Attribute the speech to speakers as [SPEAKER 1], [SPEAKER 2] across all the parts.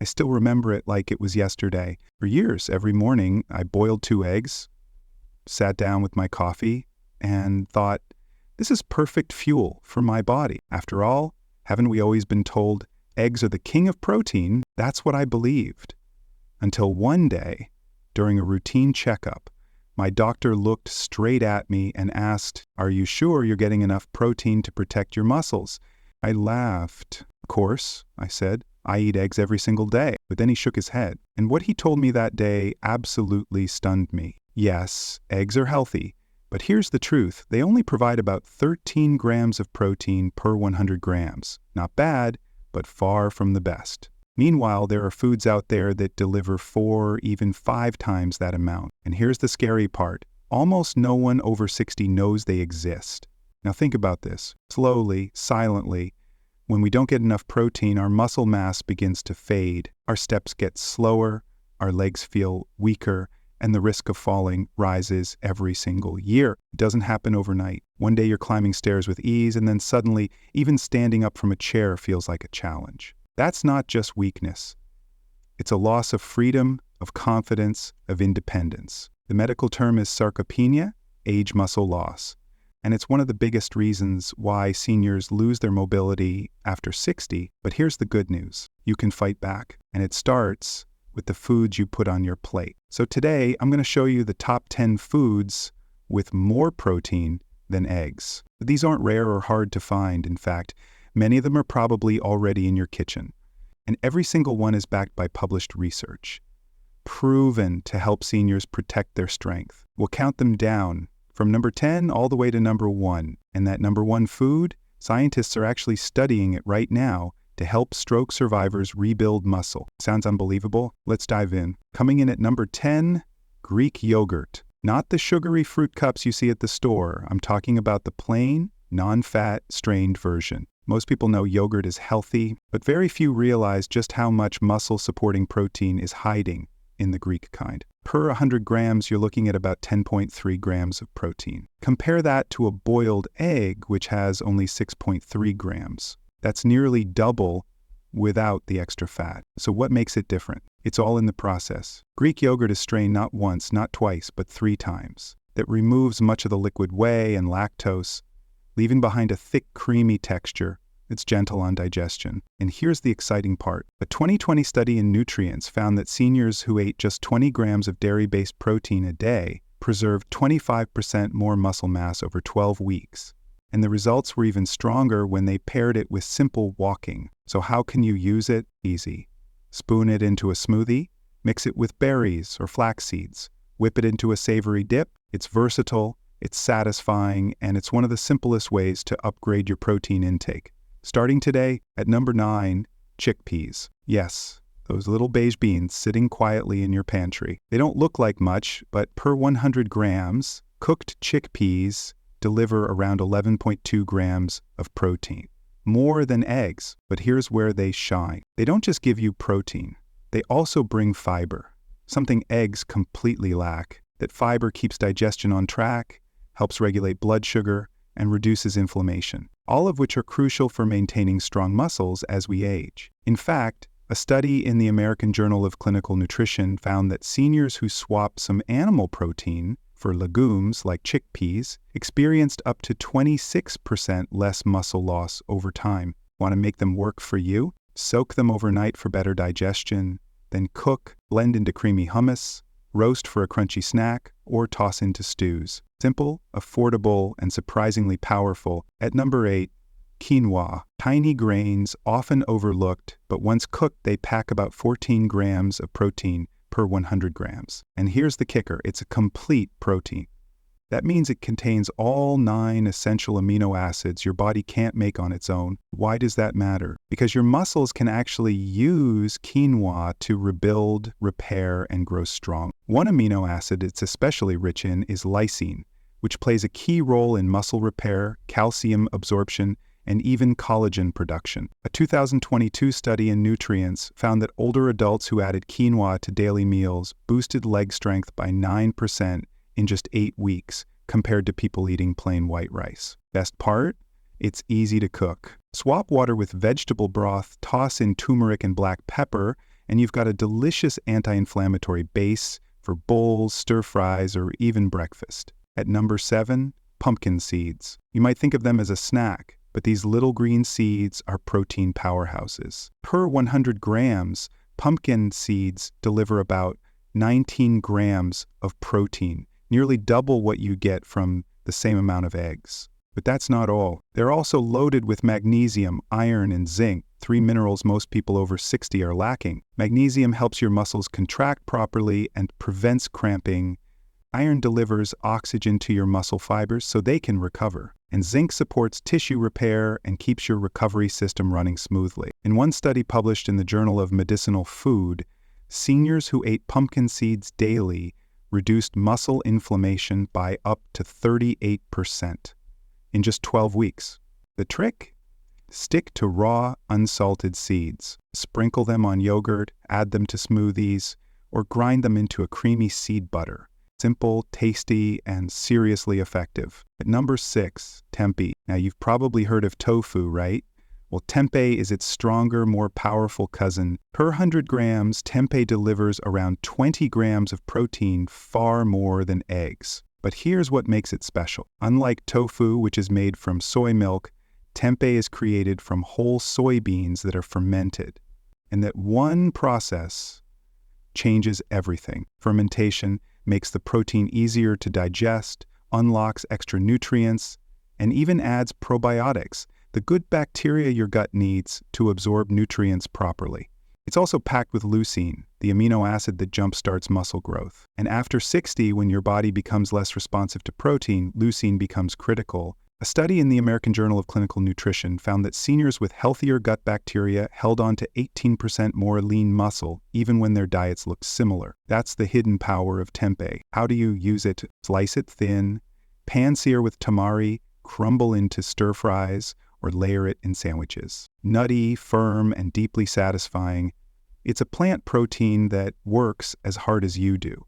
[SPEAKER 1] I still remember it like it was yesterday. For years, every morning, I boiled 2 eggs, sat down with my coffee, and thought, this is perfect fuel for my body. After all, haven't we always been told eggs are the king of protein? That's what I believed. Until one day, during a routine checkup, my doctor looked straight at me and asked, "Are you sure you're getting enough protein to protect your muscles?" I laughed. "Of course," I said. "I eat eggs every single day." But then he shook his head. And what he told me that day absolutely stunned me. Yes, eggs are healthy, but here's the truth. They only provide about 13 grams of protein per 100 grams. Not bad, but far from the best. Meanwhile, there are foods out there that deliver 4, even 5 times that amount. And here's the scary part. Almost no one over 60 knows they exist. Now think about this. Slowly, silently, when we don't get enough protein, our muscle mass begins to fade. Our steps get slower, our legs feel weaker, and the risk of falling rises every single year. It doesn't happen overnight. One day you're climbing stairs with ease, and then suddenly, even standing up from a chair feels like a challenge. That's not just weakness. It's a loss of freedom, of confidence, of independence. The medical term is sarcopenia, age muscle loss. And it's one of the biggest reasons why seniors lose their mobility after 60. But here's the good news. You can fight back. And it starts with the foods you put on your plate. So today, I'm going to show you the top 10 foods with more protein than eggs. These aren't rare or hard to find. In fact, many of them are probably already in your kitchen. And every single one is backed by published research, proven to help seniors protect their strength. We'll count them down from number 10 all the way to number 1. And that number 1 food, scientists are actually studying it right now to help stroke survivors rebuild muscle. Sounds unbelievable? Let's dive in. Coming in at number 10, Greek yogurt. Not the sugary fruit cups you see at the store. I'm talking about the plain, non-fat, strained version. Most people know yogurt is healthy, but very few realize just how much muscle-supporting protein is hiding in the Greek kind. Per 100 grams, you're looking at about 10.3 grams of protein. Compare that to a boiled egg, which has only 6.3 grams. That's nearly double without the extra fat. So what makes it different? It's all in the process. Greek yogurt is strained not once, not twice, but 3 times. That removes much of the liquid whey and lactose, leaving behind a thick, creamy texture. It's gentle on digestion. And here's the exciting part. A 2020 study in Nutrients found that seniors who ate just 20 grams of dairy-based protein a day preserved 25% more muscle mass over 12 weeks. And the results were even stronger when they paired it with simple walking. So how can you use it? Easy. Spoon it into a smoothie, mix it with berries or flax seeds, whip it into a savory dip. It's versatile, it's satisfying, and it's one of the simplest ways to upgrade your protein intake. Starting today, at number 9, chickpeas. Yes, those little beige beans sitting quietly in your pantry. They don't look like much, but per 100 grams, cooked chickpeas deliver around 11.2 grams of protein. More than eggs, but here's where they shine. They don't just give you protein. They also bring fiber, something eggs completely lack. That fiber keeps digestion on track, helps regulate blood sugar, and reduces inflammation, all of which are crucial for maintaining strong muscles as we age. In fact, a study in the American Journal of Clinical Nutrition found that seniors who swapped some animal protein for legumes like chickpeas experienced up to 26% less muscle loss over time. Want to make them work for you? Soak them overnight for better digestion, then cook, blend into creamy hummus, roast for a crunchy snack, or toss into stews. Simple, affordable, and surprisingly powerful. At number 8, quinoa. Tiny grains, often overlooked, but once cooked, they pack about 14 grams of protein per 100 grams. And here's the kicker, it's a complete protein. That means it contains all 9 essential amino acids your body can't make on its own. Why does that matter? Because your muscles can actually use quinoa to rebuild, repair, and grow strong. One amino acid it's especially rich in is lysine, which plays a key role in muscle repair, calcium absorption, and even collagen production. A 2022 study in Nutrients found that older adults who added quinoa to daily meals boosted leg strength by 9% in just 8 weeks compared to people eating plain white rice. Best part? It's easy to cook. Swap water with vegetable broth, toss in turmeric and black pepper, And you've got a delicious anti-inflammatory base for bowls, stir-fries, or even breakfast. At number 7, pumpkin seeds. You might think of them as a snack, but these little green seeds are protein powerhouses. Per 100 grams, pumpkin seeds deliver about 19 grams of protein, nearly double what you get from the same amount of eggs. But that's not all. They're also loaded with magnesium, iron, and zinc, 3 minerals most people over 60 are lacking. Magnesium helps your muscles contract properly and prevents cramping. Iron delivers oxygen to your muscle fibers so they can recover. And zinc supports tissue repair and keeps your recovery system running smoothly. In one study published in the Journal of Medicinal Food, seniors who ate pumpkin seeds daily reduced muscle inflammation by up to 38% in just 12 weeks. The trick? Stick to raw, unsalted seeds. Sprinkle them on yogurt, add them to smoothies, or grind them into a creamy seed butter. Simple, tasty, and seriously effective. At number 6, tempeh. Now you've probably heard of tofu, right? Well, tempeh is its stronger, more powerful cousin. Per 100 grams, tempeh delivers around 20 grams of protein, far more than eggs. But here's what makes it special. Unlike tofu, which is made from soy milk, tempeh is created from whole soybeans that are fermented. And that one process changes everything. Fermentation makes the protein easier to digest, unlocks extra nutrients, and even adds probiotics, the good bacteria your gut needs to absorb nutrients properly. It's also packed with leucine, the amino acid that jumpstarts muscle growth. And after 60, when your body becomes less responsive to protein, leucine becomes critical. A study in the American Journal of Clinical Nutrition found that seniors with healthier gut bacteria held on to 18% more lean muscle, even when their diets looked similar. That's the hidden power of tempeh. How do you use it? Slice it thin, pan-sear with tamari, crumble into stir-fries, or layer it in sandwiches. Nutty, firm, and deeply satisfying, it's a plant protein that works as hard as you do.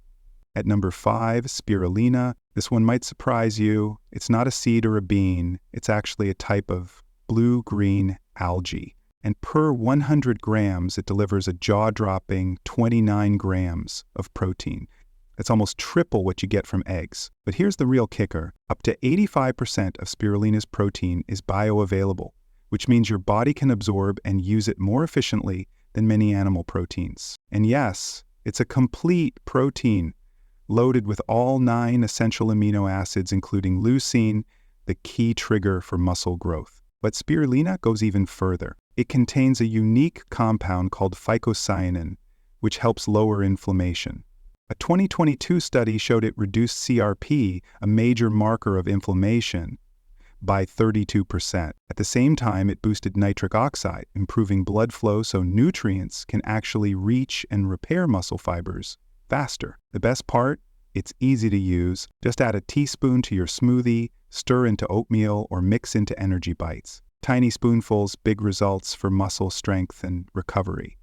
[SPEAKER 1] At number 5, spirulina. This one might surprise you. It's not a seed or a bean. It's actually a type of blue-green algae. And per 100 grams, it delivers a jaw-dropping 29 grams of protein. That's almost triple what you get from eggs. But here's the real kicker. Up to 85% of spirulina's protein is bioavailable, which means your body can absorb and use it more efficiently than many animal proteins. And yes, it's a complete protein, loaded with all 9 essential amino acids, including leucine, the key trigger for muscle growth. But spirulina goes even further. It contains a unique compound called phycocyanin, which helps lower inflammation. A 2022 study showed it reduced CRP, a major marker of inflammation, by 32%. At the same time, it boosted nitric oxide, improving blood flow so nutrients can actually reach and repair muscle fibers faster. The best part? It's easy to use. Just add a teaspoon to your smoothie, stir into oatmeal, or mix into energy bites. Tiny spoonfuls, big results for muscle strength and recovery.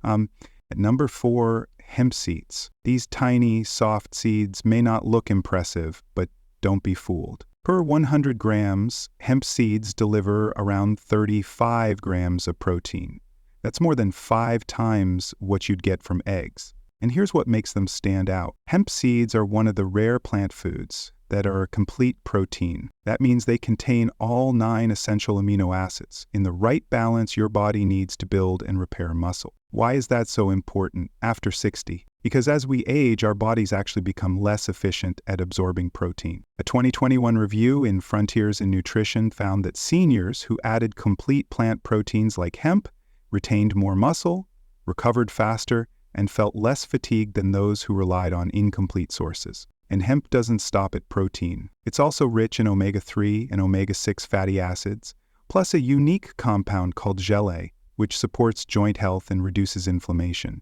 [SPEAKER 1] At number 4, hemp seeds. These tiny, soft seeds may not look impressive, but don't be fooled. Per 100 grams, hemp seeds deliver around 35 grams of protein. That's more than 5 times what you'd get from eggs. And here's what makes them stand out. Hemp seeds are one of the rare plant foods that are a complete protein. That means they contain all 9 essential amino acids in the right balance your body needs to build and repair muscle. Why is that so important after 60? Because as we age, our bodies actually become less efficient at absorbing protein. A 2021 review in Frontiers in Nutrition found that seniors who added complete plant proteins like hemp retained more muscle, recovered faster, and felt less fatigued than those who relied on incomplete sources. And hemp doesn't stop at protein. It's also rich in omega-3 and omega-6 fatty acids, plus a unique compound called gelée, which supports joint health and reduces inflammation.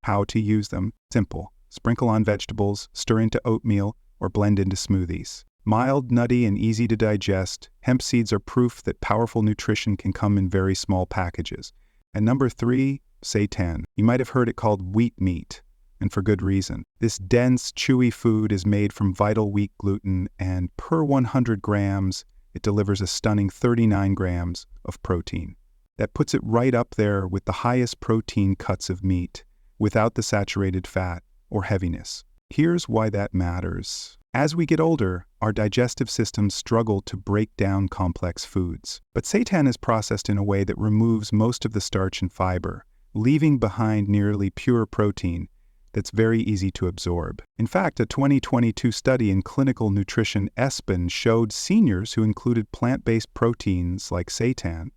[SPEAKER 1] How to use them? Simple. Sprinkle on vegetables, stir into oatmeal, or blend into smoothies. Mild, nutty, and easy to digest, hemp seeds are proof that powerful nutrition can come in very small packages. And number 3, seitan. You might have heard it called wheat meat, and for good reason. This dense, chewy food is made from vital wheat gluten, and per 100 grams, it delivers a stunning 39 grams of protein. That puts it right up there with the highest protein cuts of meat, without the saturated fat or heaviness. Here's why that matters. As we get older, our digestive systems struggle to break down complex foods. But seitan is processed in a way that removes most of the starch and fiber, leaving behind nearly pure protein that's very easy to absorb. In fact, a 2022 study in clinical nutrition ESPN showed seniors who included plant-based proteins like seitan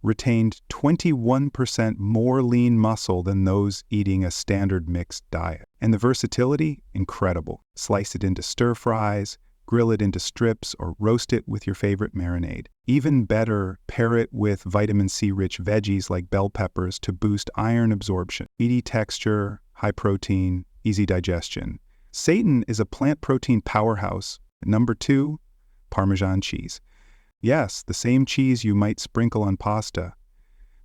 [SPEAKER 1] retained 21% more lean muscle than those eating a standard mixed diet. And the versatility? Incredible. Slice it into stir fries, grill it into strips, or roast it with your favorite marinade. Even better, pair it with vitamin C-rich veggies like bell peppers to boost iron absorption. Meaty texture, high protein, easy digestion. Seitan is a plant protein powerhouse. Number 2, Parmesan cheese. Yes, the same cheese you might sprinkle on pasta,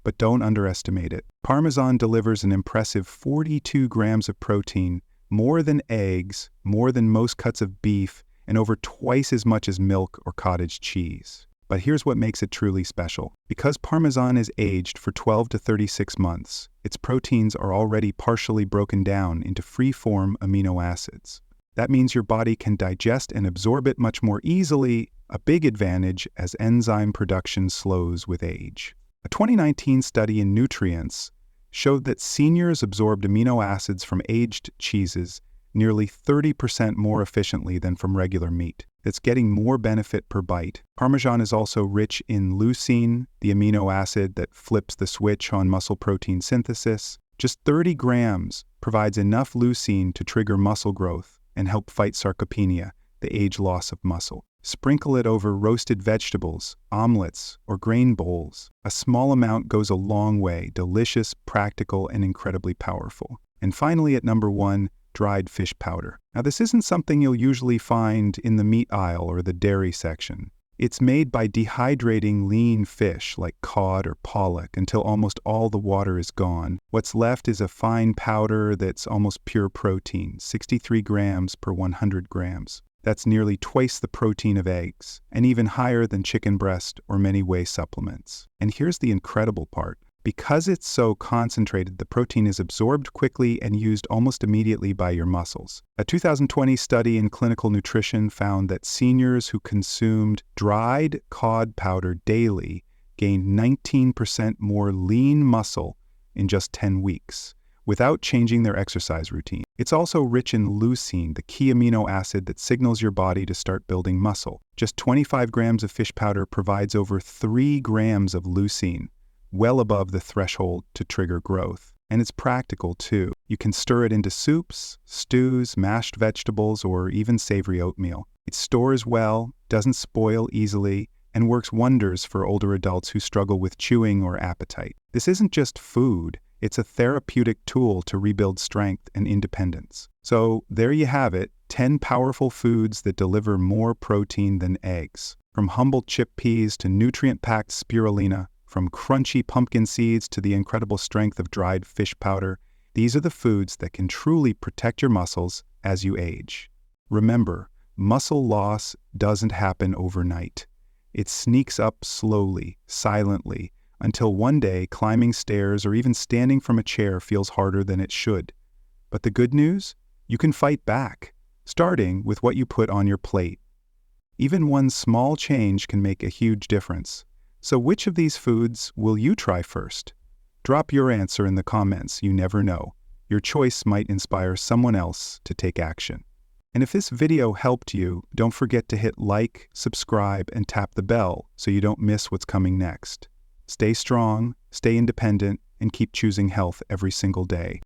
[SPEAKER 1] but don't underestimate it. Parmesan delivers an impressive 42 grams of protein, more than eggs, more than most cuts of beef, and over twice as much as milk or cottage cheese. But here's what makes it truly special. Because Parmesan is aged for 12 to 36 months, its proteins are already partially broken down into free-form amino acids. That means your body can digest and absorb it much more easily, a big advantage as enzyme production slows with age. A 2019 study in Nutrients showed that seniors absorbed amino acids from aged cheeses nearly 30% more efficiently than from regular meat. That's getting more benefit per bite. Parmesan is also rich in leucine, the amino acid that flips the switch on muscle protein synthesis. Just 30 grams provides enough leucine to trigger muscle growth and help fight sarcopenia, the age loss of muscle. Sprinkle it over roasted vegetables, omelets, or grain bowls. A small amount goes a long way, delicious, practical, and incredibly powerful. And finally, at number 1, dried fish powder. Now, this isn't something you'll usually find in the meat aisle or the dairy section. It's made by dehydrating lean fish like cod or pollock until almost all the water is gone. What's left is a fine powder that's almost pure protein, 63 grams per 100 grams. That's nearly twice the protein of eggs, and even higher than chicken breast or many whey supplements. And here's the incredible part. Because it's so concentrated, the protein is absorbed quickly and used almost immediately by your muscles. A 2020 study in clinical nutrition found that seniors who consumed dried cod powder daily gained 19% more lean muscle in just 10 weeks, without changing their exercise routine. It's also rich in leucine, the key amino acid that signals your body to start building muscle. Just 25 grams of fish powder provides over 3 grams of leucine, well above the threshold to trigger growth. And it's practical too. You can stir it into soups, stews, mashed vegetables, or even savory oatmeal. It stores well, doesn't spoil easily, and works wonders for older adults who struggle with chewing or appetite. This isn't just food, it's a therapeutic tool to rebuild strength and independence. So there you have it, 10 powerful foods that deliver more protein than eggs. From humble chickpeas to nutrient-packed spirulina, from crunchy pumpkin seeds to the incredible strength of dried fish powder, these are the foods that can truly protect your muscles as you age. Remember, muscle loss doesn't happen overnight. It sneaks up slowly, silently, until one day climbing stairs or even standing from a chair feels harder than it should. But the good news? You can fight back, starting with what you put on your plate. Even one small change can make a huge difference. So which of these foods will you try first? Drop your answer in the comments. You never know. Your choice might inspire someone else to take action. And if this video helped you, don't forget to hit like, subscribe, and tap the bell so you don't miss what's coming next. Stay strong, stay independent, and keep choosing health every single day.